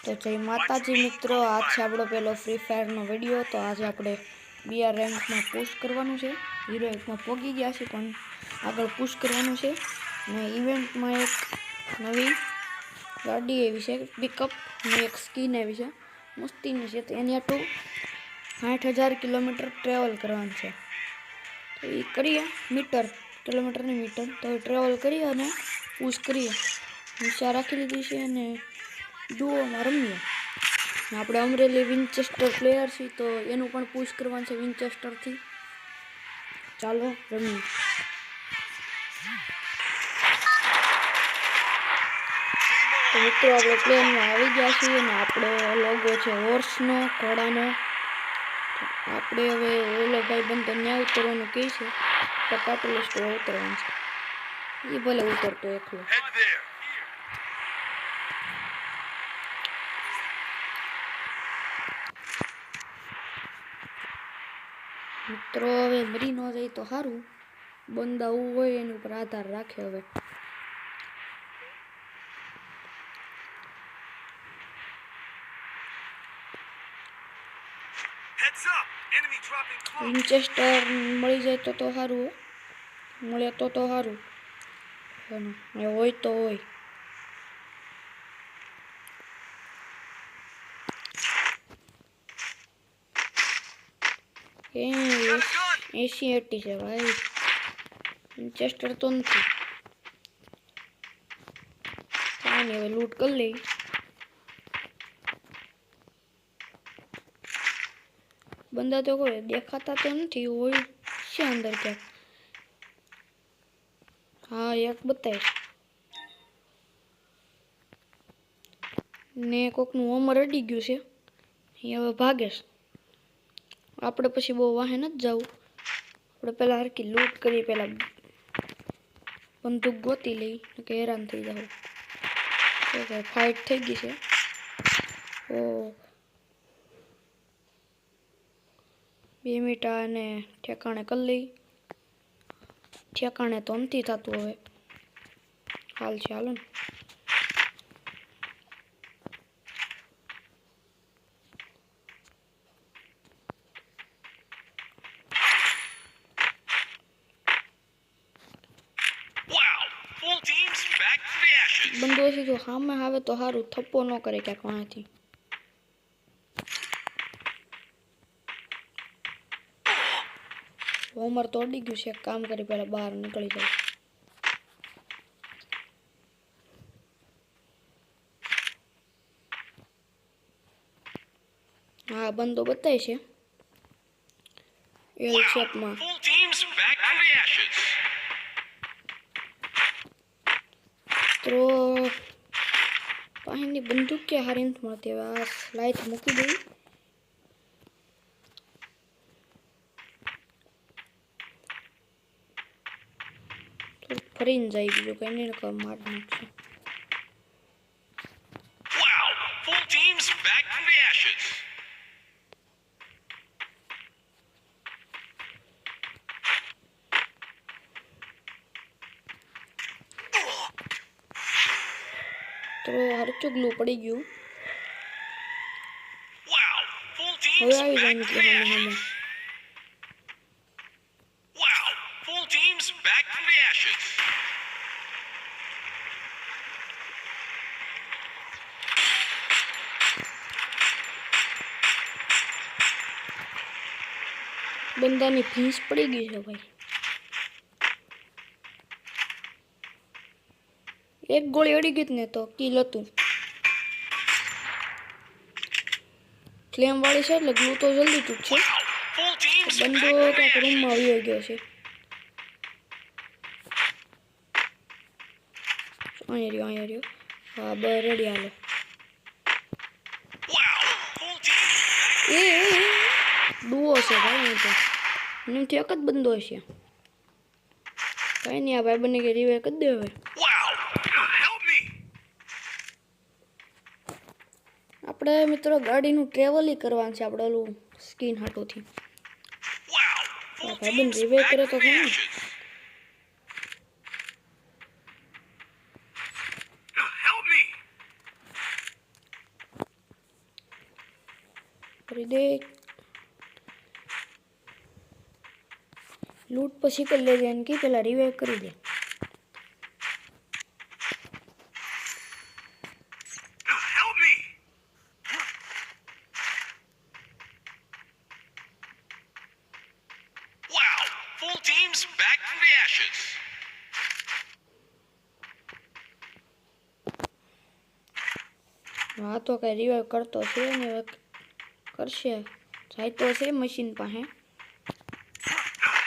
તો જય માતાજી મિત્રો, આજ છે આપણો પહેલો ફ્રી ફાયરનો વિડીયો। તો આજે આપણે બીઆર રેન્કમાં પુશ કરવાનું છે। હીરો એકમાં પોગી ગયા છે પણ આગળ પુશ કરવાનું છે। અને ઇવેન્ટમાં એક નવી ગાડી આવી છે, પિકઅપ ને એક સ્કીન આવી છે મસ્તીની છે। તો એની આટલું 60,000 કિલોમીટર ટ્રેવલ કરવાનું છે। તો એ કરીએ કિલોમીટરની મીટર તો ટ્રેવલ કરીએ અને પુશ કરીએ। ઈચ્છા રાખી લીધી છે અને ડુઓમાં રમીએ। આપણે અમરેલી વિન્ચેસ્ટર પ્લેયર છીએ તો એનું પણ પુશ કરવાનું છે વિન્ચેસ્ટરથી। ચાલો રમીએ। તો મિત્રો આપણે પ્લેનમાં આવી ગયા છીએ અને આપણો લોગો છે હોર્સનો, ઘોડાનો। આપણે હવે ઓલો ભાઈ બંધ ન્યા ઉતરવાનું કહે છે તો કાટલિસ્ટ ઉતરવાનું છે, એ ભલે ઉતરતો એકલો। મિત્રો હવે મરી ન જાય તો સારું, બંદા આવું હોય એની ઉપર આધાર રાખે। હવે વિન્ચેસ્ટર મળી જાય તો સારું, મળે તો સારું, હોય તો હોય। એ 80 છે ભાઈ, વિન્ચેસ્ટર તો નથી। કાંઈ નહીં, હવે લૂંટ કરી લઈ। બંદા તો કોઈ દેખાતા તો નથી, હોય છે અંદર ક્યાંક। હા એક બતાય ને કોકનું હોમર અડી ગયું છે, એ હવે ભાગે છે। આપણે પછી બહુ વાહે નથી જવું, આપણે પહેલાં હરકી લૂંટ કરી, પહેલાં બંદૂક ગોતી લઈ કે હેરાન થઈ જાવ। ફાઇટ થઈ ગઈ છે। ઓ 2 મિનિટ અને ઠેકાણે કરી લઈ, ઠેકાણે તો નથી થતું હવે, હાલ છે હાલો ને। બંદો છે જો સામે આવે તો સારું, થપ્પો ન કરે ક્યાંક વાંથી। હોમર તો અડી ગયું છે, એક કામ કરી પહેલાં બહાર નીકળી જાય। હા બંદો બતાય છે એલ શેપમાં। તો પાણીની બંદૂક કે હારી નથી મળતી, હવે આ લાઈટ મૂકી દઈ। ફરીને જાય, બીજું કઈ નહીં, માર નાખશે। તો હરચુગલું પડી ગયું, હવે આવી જાય નીકળે સામે। બંદાની ફીસ પડી ગઈ છે ભાઈ, એક ગોળી અડી ગઈ ને તો કિલ હતું। ફ્લેમ વાળી છે એટલે ગ્લુ તો જલ્દી તૂટશે। બંદો ક્યાંક રૂમમાં આવી ગયો છે, અહીંયા રહ્યો। હા બ રેડી, હાલો। એ ડુઓ છે ભાઈ, અહીં તો એનાથી એક જ બંદો છે, કઈ નહીં આ ભાઈ બંને કે રિવે કરી દે હવે। આપણે મિત્રો ગાડીનું ટ્રેવલ કરવાનું છે, આપણે ઓલું સ્કીન હાટોથી। ભાઈ બંધ રિવે કરે તો ઘણું। કરી દે. લૂંટ પછી કરી લેજે એને કે પેલા રિવાઈવ કરી દે. Help me! Wow! Full teams back from the ashes. હા તો કઈ રિવાઈવ કરતો છે ને કરશે. જાય તો છે મશીન પાસે.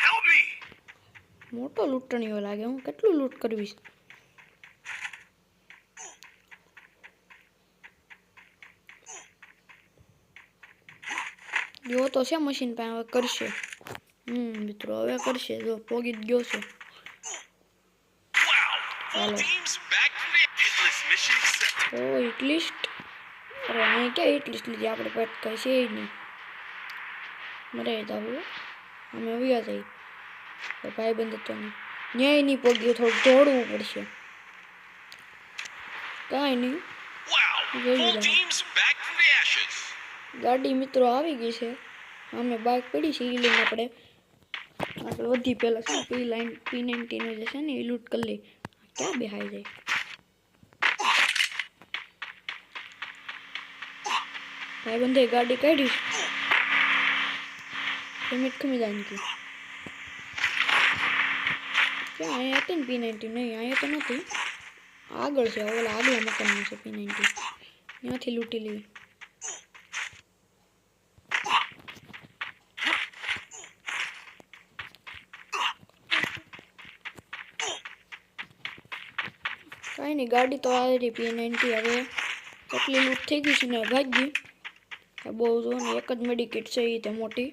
Help me! મોટો લૂંટણીઓ લાગે. હું કેટલું લૂંટ કરવીશ. જો તો છે મશીન પાસે. હવે કરશે. મિત્રો હવે કરશે. જો પોગી જ ગયો છે. Wow! Full Hello. teams back from the hitless mission accepted. ઓ હિટ લિસ્ટ. અરે અહીં ક્યાં હિટ લિસ્ટ લીધી આપણે? પેટ કઈ છે નહીં. મરે જાવું અમે આવ્યા જઈ. તો ભાઈ બંધ તો નહીં. ન્યાય નહીં પોગ્યો. થોડું દોડવું પડશે. કાંઈ નહીં. Wow! There you Full go. teams back from the ashes. ગાડી મિત્રો આવી ગઈ છે. અમે બાઇક પડી છે એ લઈને આપણે વધી પહેલાં છે P90 જે છે ને એ લૂંટ કરી લઈ. ક્યાં બેહાઈ જાય? ભાઈ બંધે ગાડી કાઢીશ. પેમેન્ટ ખમી જાય ને ક્યાં અહીંયા હતી ને P90? નહીં અહીંયા તો નથી. આગળ છે. ઓલા આગલા મકાનમાં છે P90. ત્યાંથી લૂંટી લેવી. કાંઈ નહીં. ગાડી તો આવી P90. હવે કેટલી લૂંટ થઈ ગઈ છે ને ભાગી. બહુ જો ને એક જ મેડિકેટ છે એ તે મોટી.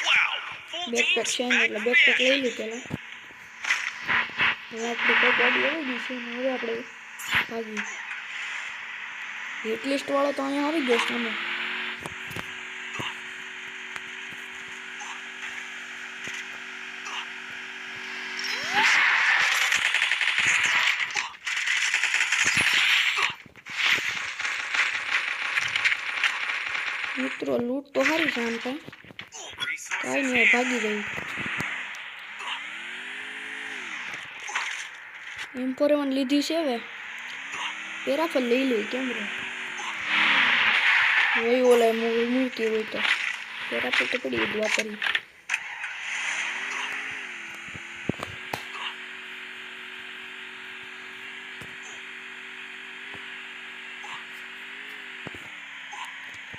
Wow! Full બેકપેક teams છે ને back એટલે from the બેકપેક લઈ ashes. લી પેલા. હવે આપણી કોઈ ગાડી આવી ગઈ છે ને હવે આપણે ભાગી. હિટ લિસ્ટ વાળો તો અહીંયા આવી ગયો સામે. મિત્રો લૂંટ તો સારી છે આમ કાંઈ. કાંઈ નહીં ભાગી ગઈ. M41 લીધી છે. હવે પેરાફલ લઈ લે. કેમ રે હોય ઓલા મૂર્તિ હોય તો પેરાફલ તો પડી ગઈ વાપરી.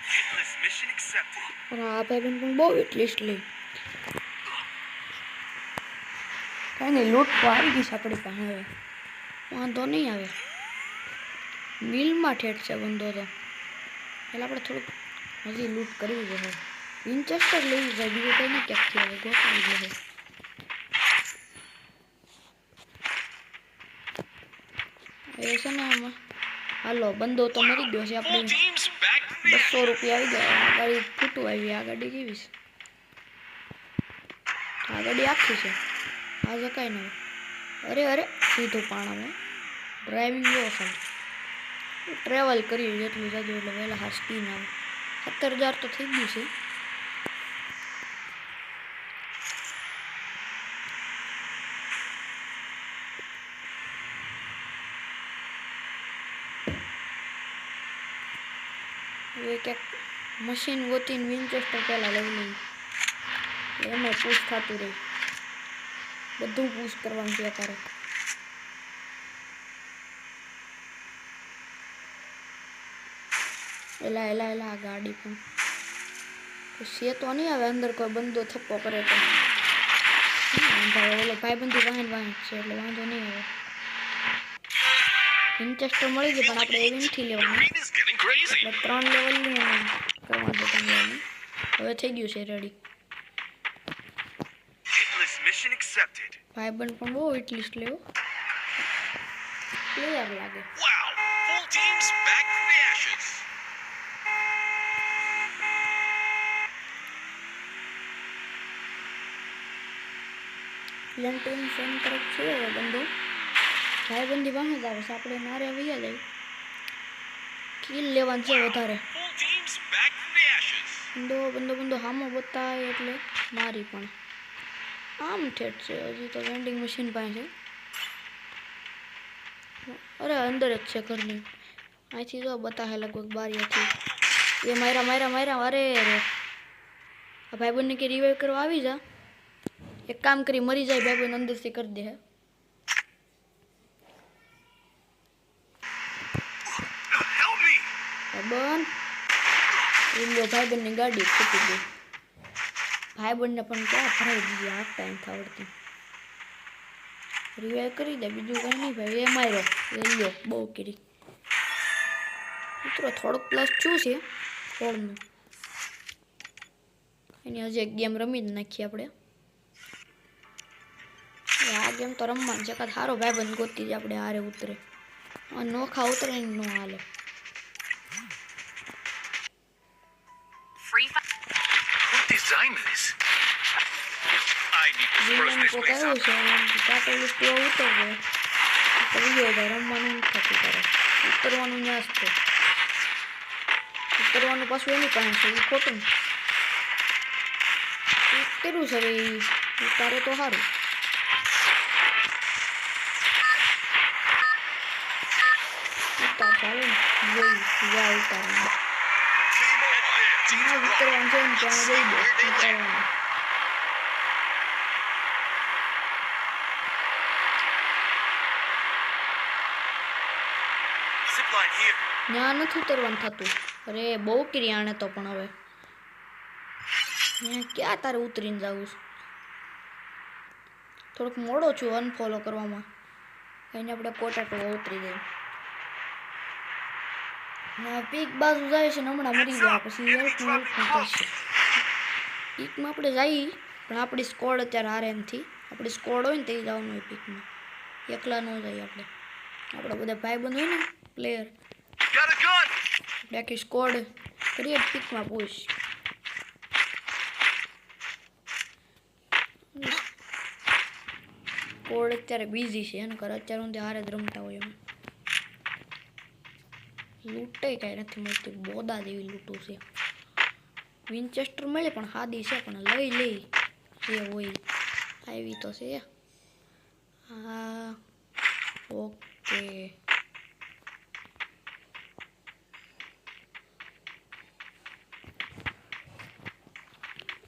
Hitless mission accepted. પણ આ ભાઈ પણ બહુ એટલીસ્ટ લે. કાંઈ નહીં. લૂંટ તો આવી ગઈ છે આપણી પાસે. હવે વાંધો નહીં આવે. મિલમાં ઠેઠ છે બંધો તો. પહેલાં આપણે થોડુંક હજી લૂંટ કરવી જોઈએ. વિન્ચેસ્ટર લેવી જાય. બીજું કંઈ નહીં ક્યાંકથી હવે ગોતવી જોઈએ. એ છે ને આમાં હાલો બંધો તો મરી ગયો છે. Full આપણે teams back from the 200 રૂપિયા આવી ગયા. આ ગાડી ફૂટું આવી. આ ગાડી કેવી છે? આ ગાડી આખી છે. આ જકાય નહીં. અરે અરે સીધું પાણામાં. ડ્રાઇવિંગ બહુ સારું. ટ્રેવલ કરી જેટલું જાજુ એટલે વહેલા હાર સ્પીન આવે. 17,000 તો થઈ ગયું છે. હવે ક્યાંક મશીન ગોતીને વિન્ચેસ્ટર પહેલાં લઈ લઈ. એમાં પૂછ થતું રહે. બધું પૂછ કરવાનું છે અત્યારે. એલા એલા એલા આ ગાડી પણ છે તો નહીં આવે. અંદર કોઈ બંદો થપ્પો કરે તો ઓલો ભાઈબંધી વાહન વાહન છે એટલે વાંધો નહીં આવે. વિન્ચેસ્ટર મળી ગઈ પણ આપણે એવી નથી લેવાની. green is getting crazy. એટલે 3 લેવલની અને કરવા દો તમને. હવે થઈ ગયું છે રેડી. Hitless mission accepted. ભાઈબંધ પણ બહુ એટલીસ્ટ લેવો. પ્લેયર લાગે. Wow! Full teams back from the ashes. લંટીન ફેન તરફ છે હવે બંધો. ભાઈબંધી વાહન જ આવે છે. આપણે નારે વૈયા જાય. કિલ લેવાનું છે વધારે. Full teams back from the ashes. બંદો હામો બતાય એટલે મારી પણ આમ ઠેઠ છે. હજી તો વેન્ડિંગ મશીન પાસે છે. અરે અંદર જ છે ઘરની. અહીંથી જો બતાવે લગભગ બારીથી. એ માર્યા. અરે આ ભાઈબંધને કે રિવાઈવ કરવા આવી જા. એક કામ કરી મરી જાય ભાઈબંધ અંદરથી કરી દે. Help me! ભાઈબંધની ગાડી ખૂટી ગઈ. ભાઈબંધને પણ ક્યાં ભરાઈ દીધી આપતા એમ આવડતી. રિવાઈવ કરી દે બીજું કંઈ નહીં ભાઈ. એ માર્યો એ લ્યો બહુ કરી મિત્રો. થોડુંક પ્લસ શું છે ફોડનું એની હજી એક ગેમ રમી જ નાખીએ આપણે. આ ગેમ તો રમવાનું છે. કાં સારો ભાઈબંધ ગોતી આપણે હારે ઉતરે. નોખા ઉતરે ને નો હાલે. What design is? I need to spruce this place up. રમવાનું થતું કરે. ઉતરવાનું ન્યાસ છે. ઉતરવાનું પાછું એની પાસે છે. એ ખોટું કર્યું છે હવે. ઉતારે તો સારું. ઉતાર ચાલે ને જોઈ ઉતારવાનું. ઉતરવાનું છે ને ત્યાં જઈ દે ઉતારવાનું. Zipline here. ત્યાં નથી ઉતરવાનું થતું. અરે બહુ કરી આણે તો પણ હવે ક્યાં તારે ઉતરીને જવું છે. થોડુંક મોડો છું અનફોલો કરવામાં. કહીને આપણે કોટાટો ઉતરી જાય. પીક બાજુ જાય છે ને હમણાં મરી ગયા પછી હેલ્પ કરશે. પીકમાં આપણે જઈએ પણ આપણી સ્કોડ અત્યારે હારે નથી. આપણી સ્કોડ હોય ને તે જવાનું હોય પીકમાં. એકલા ન જાય આપણે. આપણા બધા ભાઈબંધ હોય ને પ્લેયર Got a gun! આપણે આખી સ્કોડ કરીએ પીકમાં પૂછ. સ્કોડ અત્યારે બિઝી છે એને કર અત્યારે હું હારે જ રમતા હોય એમ. લૂંટે કાંઈ નથી મળતી. બોદા જેવી લૂંટું છે. વિન્ચેસ્ટર મળે પણ સાદી છે પણ લઈ જે હોય આવી તો છે. હા ઓકે.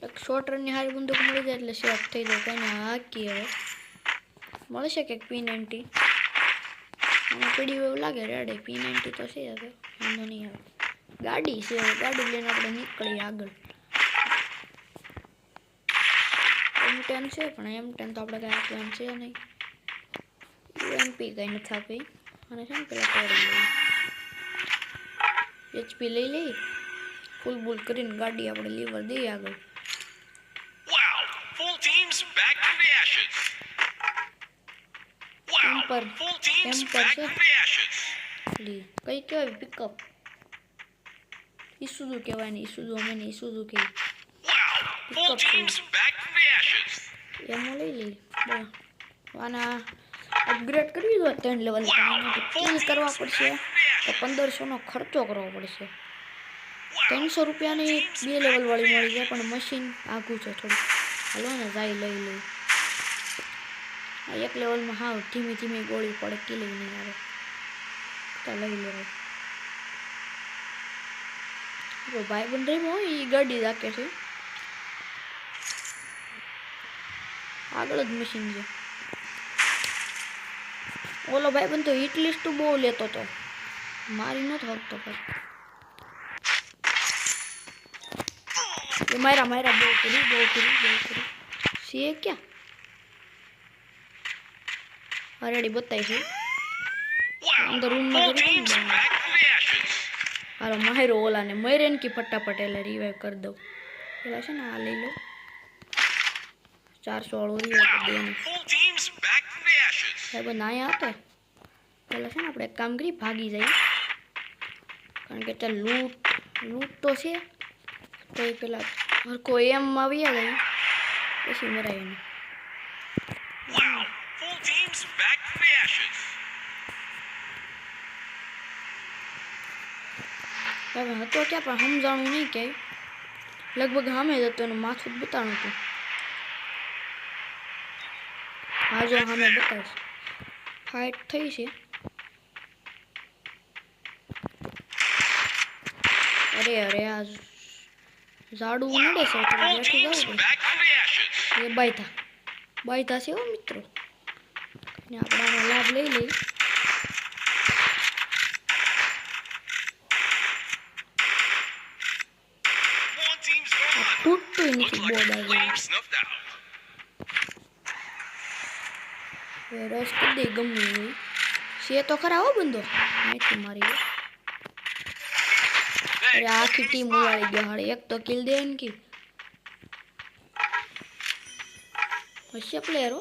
એક શોર્ટ રનની હારી બંદૂક મળી જાય એટલે સેફ થઈ જાય. કંઈ ના હાકી હવે મળશે કે P90. આમાં પીડી એવું લાગે રેડે. P90 તો છે હવે વાંધો નહીં આવે. ગાડી છે ગાડી લઈને આપણે નીકળીએ આગળ. M10 છે પણ M10 તો આપણે કાંઈ આપવાનું છે નહીં. UMP કંઈ નથી આપી. અને છે ને પેલા તોડી લઈએ. HP લઈ લઈ ફૂલ બુલ કરીને ગાડી આપણે લીવર દઈએ આગળ. Wow! Full teams back from the ashes. Wow! Camper. Full teams Camper back છે. from the ashes. કઈ કહેવાય પિકઅપ. ઈસુઝુ કહેવાય ને ઈસુઝુ અમે ને ઈસુઝુ કહીએ. Wow! Full Pickup teams back from the ashes. એમાં લઈ લઈ. આના અપગ્રેડ કરવી હોય 3 લેવલ કિલ કરવા પડશે તો 1500નો ખર્ચો કરવો પડશે. 300 રૂપિયાની 2 લેવલ વાળી મળી જાય પણ મશીન આઘું છે થોડું. હાલો ને જાય લઈ લઈ. આ એક લેવલમાં હાવ ધીમી ગોળી પડે કિલિંગ નહીં આવે તો લઈ લેવાય. ભાઈ બંધ હોય એ ગાડી રાખે છે. આગળ જ મશીન છે. ઓલો ભાઈ બંધ તો હિટ લિસ્ટ બહુ લેતો હતો. મારી નતો હકતો પર એ મારા બહુ કરી છે ક્યાં ઓલરેડી બતાવી છે. Wow! અંદર રૂમમાં Full કરી teams back from the ashes. હાલો માયરો ઓલાને મરેન કી ફટાફટ એટલે રિવાઈવ કરી દઉં. પેલા છે ને આ લઈ લો 400 વાળો રિવાઈવ કરી દે. Full teams back from the ashes. ભાઈ બંધ અહીંયા હતો પેલા છે ને આપણે એક કામ કરી ભાગી જાય કારણ કે ત્યાં લૂંટ તો છે તો એ પેલા કોઈ એમ આવી જાય પછી મરાય એને. Wow! Full teams back from the ashes. હવે હતો ક્યાં પણ સમજાણું નહીં ક્યાંય. લગભગ સામે જ હતો, એનું માથું જ બતાણું હતું. હા જો સામે બતાવીશ, ફાઇટ થઈ છે. અરે અરે આ ઝાડું નડે છે એટલે Full બેઠું teams જવું back from the ashes. પડે. એ બાયતા છે હો મિત્રો, ને આપણે આનો લાભ લઈ લઈ. One team's આ gone. ફૂટતું Looks નથી like બોર્ડ a આ flame જેવું. snuffed out. રસ કરી દે ગમે હોય છે તો ખરા હો બંધો અહીંથી મારી ગયો. અરે આખી ટીમ ઉલાડી ગયો હાડે, એક તો કિલ દે ને કી હશે પ્લેયર હો,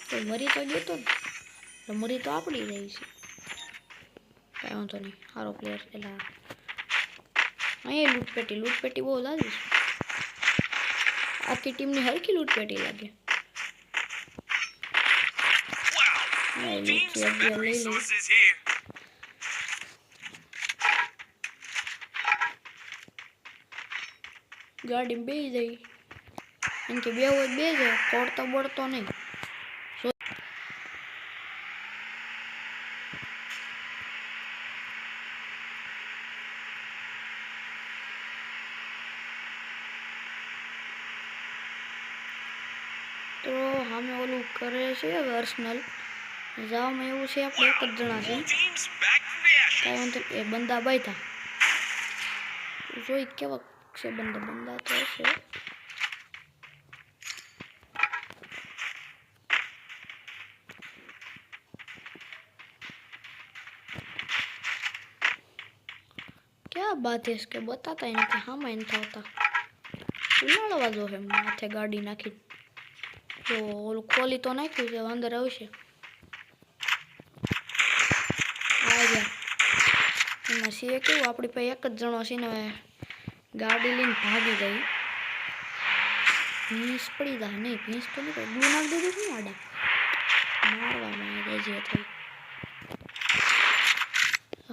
તો મરી તો ગયો તો ને, તો મરી તો આપણી રહી છે, કાંઈ વાંધો નહીં, સારો પ્લેયર. એટલે અહીંયા લૂંટપેટી બહુ લાગી છે, આખી ટીમની હરખી લૂંટપેટી લાગે. Wow. લઈ Teams લઈ have better લઈ resources here. ગાડી બેસી જાય એમ કે બે હોય બે જાય, તોડતો બોડતો નહીં. તો સામે ઓલું કરે છે પર્સનલ જવામાં એવું છે, આપણે એક જ જણા છે, Full teams back from the ashes. કાંઈ વાંધો એ બંદા બાયતા જોઈ કેવા છે બંદા તો હશે. ક્યાં બાધેશ કે બતાતા નથી, હામાં એને થતા ઉનાળવા જો એમ માથે ગાડી નાખી. તો ઓલું ખોલી તો નાખ્યું છે, અંદર આવશે. આવ્યા એમાં છે કેવું, આપણી પાસે એક જ જણો છે ને ગાડી લઈને ભાગી ગઈ. ભીંસ પડી જાય નહીં, ભીંસ તો નહીં ગ્લુ નાખી દીધું શું આડા મારવામાં આવે જે થઈ.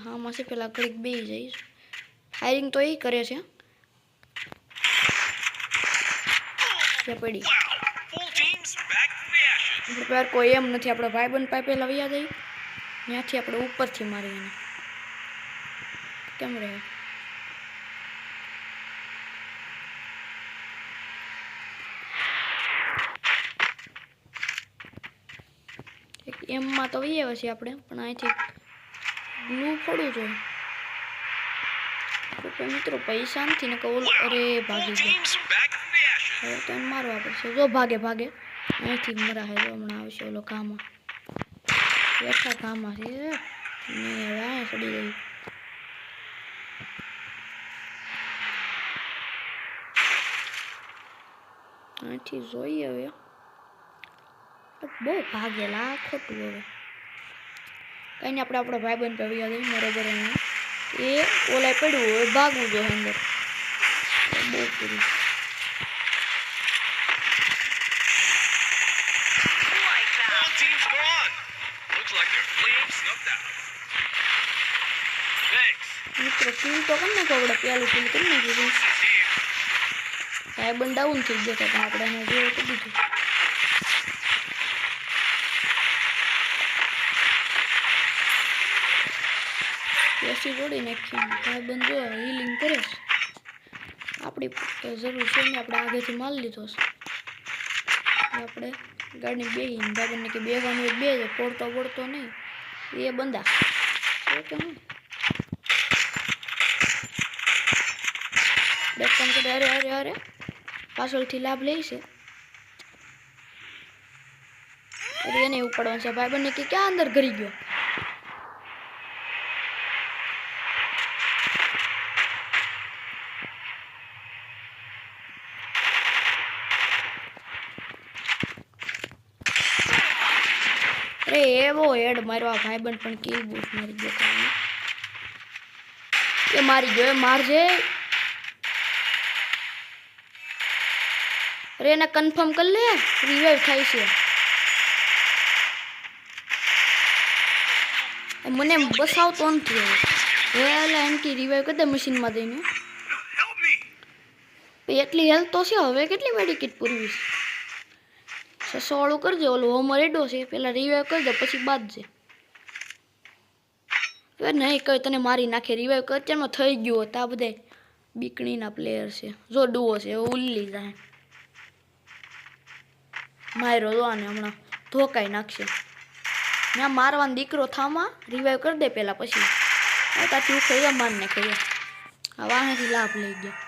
હા માસી પેલા ઘડીક બે જઈશ, ફાયરિંગ તો એ કરે છે. પડી Full teams back from the ashes. આપણે કોઈ એમ નથી, આપણે ભાઈબંધ પાસે પેલા વૈયા જઈ, ત્યાંથી આપણે ઉપરથી મારી એને કેમ રહે. એક એમમાં તો વૈયા છે આપણે, પણ અહીંથી ગ્લુ પડવું જોઈએ. મિત્રો પૈસા નથી ને કહું. અરે ભાગી ગયો, Teams back from the ashes. હવે તો એને મારવા પડશે. જો ભાગે અહીંથી મરા હે, જો હમણાં આવશે ઓલો કામાં બેઠા કામાં છે ને, હવે અહીંયા ચડી ગઈ. અહીંથી જોઈએ હવે, બહુ ભાગેલા ખોટું. હવે કંઈ નહીં, આપણે આપણા ભાઈબંધ પે વ્યા જઈએ બરોબર. અહીંયા એ ઓલાય પડ્યું, હવે ભાગવું જોઈએ અંદર, બહુ પૂરું. One team's gone. Looks like their flame snuffed out. Thanks. મિત્રો કિલ તો કરી નાખો, આપણે પેલું કિલ કરી નાખ્યું. This is here. ભાઈબંધ ડાઉન થઈ ગયો તો આપણે એને જોયું કરી દીધું. એસી જોડી નાખી, ભાઈબંધ જો હિલિંગ કરે છે. આપણી તો જરૂર છે ને, આપણે આગળથી માલ લીધો છે. આપણે ગાડી બેહીને ભાઈબંધને કે બેવાનું હોય બે છે, પડતો નહીં એ બંદા ઓકે. હું બે કામ કરે, અરે પાછળથી લાભ લે છે. અરે એને ઉપાડવાનું છે, ભાઈબંધને કે ક્યાં અંદર ઘરી ગયો. અરે એવો હેડ માર્યો આ ભાઈબંધ, પણ કિલ બૂટ મારી ગયો. એ મારી ગયો, એ મારજે. અરે એને કન્ફર્મ કરી લે, રિવાઇવ થાય છે. મને બસાવતો નથી હવે, એટલે એમ કે રિવાઇવ કરી દે મશીનમાં જઈને. Help me. એટલી હેલ્થ તો છે, હવે કેટલી મેડિકેટ પૂરવી છે? 600 વાળું કરજે, ઓલો હોમર એડો છે, પેલા રિવાઈવ કરી દે પછી બાંધજે. નહીં કહે તને મારી નાખે, રિવાઈવ કર અત્યારમાં થઈ ગયું હોત. આ બધા બીકણીના પ્લેયર છે. જો ડુઓ છે, હવે ઉલ્લી જાય. માર્યો જો આને, હમણાં ધોકાઈ નાખશે. ત્યાં મારવાનો દીકરો થામાં, રિવાઈવ કરી દે પેલા પછી ત્યાંથી ઉખાઈ મારને ખાઈ. આ વાહેથી લાભ લઈ ગયા.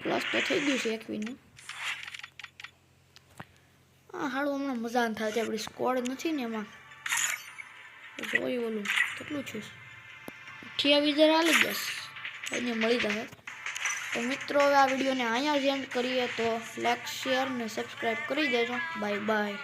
પ્લસ તો થઈ ગયું છે 21નું. હા હાડું હમણાં મજા ન થાય, આપણી સ્કોડ નથી ને એમાં જોયું ઓલું કેટલું છું 28,000 હાલી જશે, અહીંયા મળી જશે. તો મિત્રો હવે આ વિડીયોને અહીંયા જ એન્ડ કરીએ. તો લાઈક શેર ને સબસ્ક્રાઈબ કરી દેજો. Bye bye.